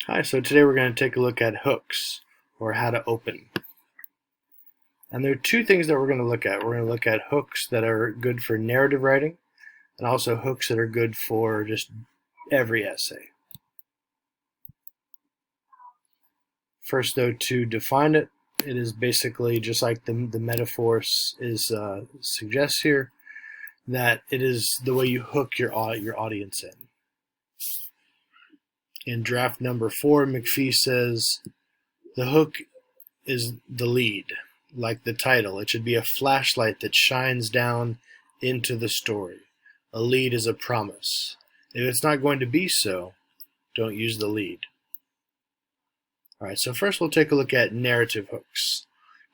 Hi, so today we're going to take a look at hooks, or how to open. And there are two things that we're going to look at. We're going to look at hooks that are good for narrative writing, and also hooks that are good for just every essay. First, though, to define it, it is basically just like the metaphor suggests here, that it is the way you hook your audience in. In draft number 4, McPhee says, the hook is the lead, like the title. It should be a flashlight that shines down into the story. A lead is a promise. If it's not going to be so, don't use the lead. Alright, so first we'll take a look at narrative hooks.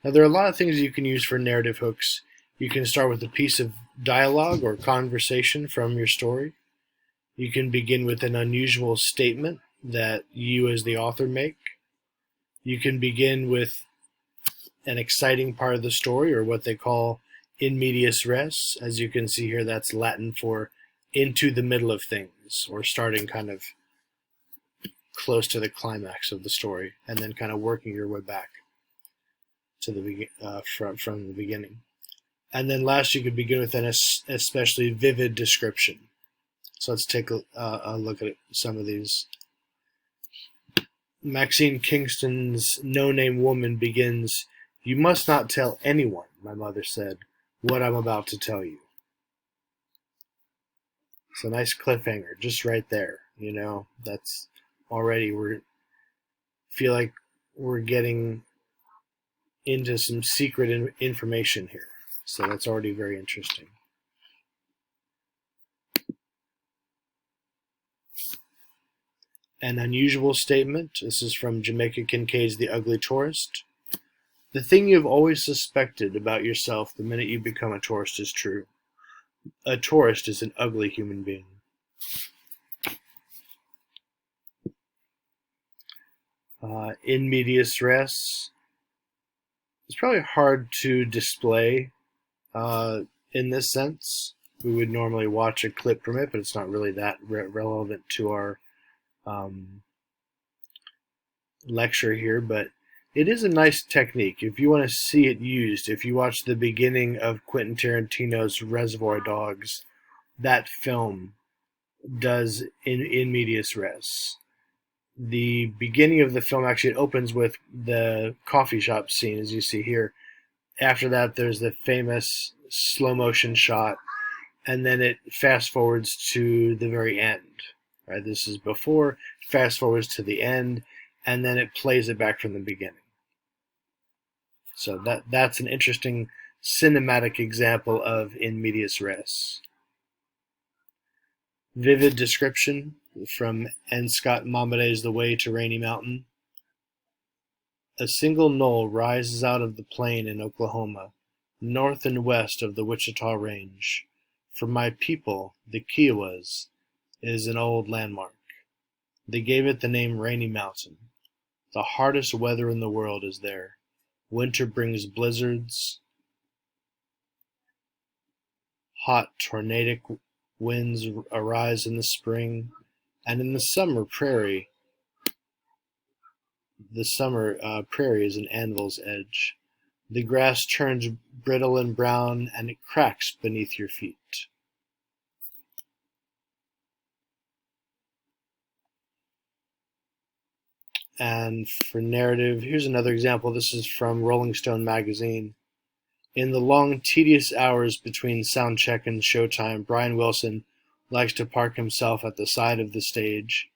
Now there are a lot of things you can use for narrative hooks. You can start with a piece of dialogue or conversation from your story. You can begin with an unusual statement that you as the author make. You can begin with an exciting part of the story, or what they call in medias res. As you can see here, that's Latin for into the middle of things, or starting kind of close to the climax of the story, and then kind of working your way back to the from the beginning. And then last, you could begin with an especially vivid description. So let's take a look at some of these. Maxine Kingston's No-Name Woman begins, "You must not tell anyone," my mother said, "what I'm about to tell you." It's a nice cliffhanger, just right there. You know, that's already, feel like we're getting into some secret information here. So that's already very interesting. An unusual statement. This is from Jamaica Kincaid's The Ugly Tourist. The thing you've always suspected about yourself the minute you become a tourist is true. A tourist is an ugly human being. In medias res. It's probably hard to display in this sense. We would normally watch a clip from it, but it's not really that relevant to our lecture here. But it is a nice technique. If you want to see it used, if you watch the beginning of Quentin Tarantino's Reservoir Dogs, that film does in medias res. The beginning of the film actually opens with the coffee shop scene, as you see here. After that, there's the famous slow motion shot, and then it fast forwards to the very end. Right, this is before, fast forwards to the end, and then it plays it back from the beginning. So that's an interesting cinematic example of in medias res. Vivid description from N. Scott Momaday's The Way to Rainy Mountain. A single knoll rises out of the plain in Oklahoma, north and west of the Wichita Range. For my people, the Kiowas, is an old landmark. They gave it the name Rainy Mountain. The hardest weather in the world is there. Winter brings blizzards, hot tornadic winds arise in the spring, and in the summer prairie is an anvil's edge. The grass turns brittle and brown, and it cracks beneath your feet. And for narrative, here's another example. This is from Rolling Stone magazine. In the long, tedious hours between sound check and showtime, Brian Wilson likes to park himself at the side of the stage,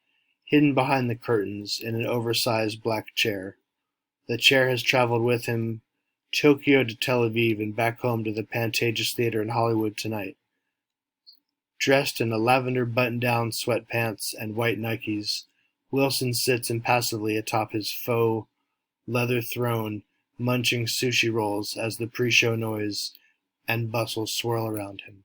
hidden behind the curtains in an oversized black chair. The chair has traveled with him Tokyo to Tel Aviv and back home to the Pantages Theater in Hollywood tonight. Dressed in a lavender button-down sweatpants and white Nikes, Wilson sits impassively atop his faux leather throne, munching sushi rolls as the pre-show noise and bustle swirl around him.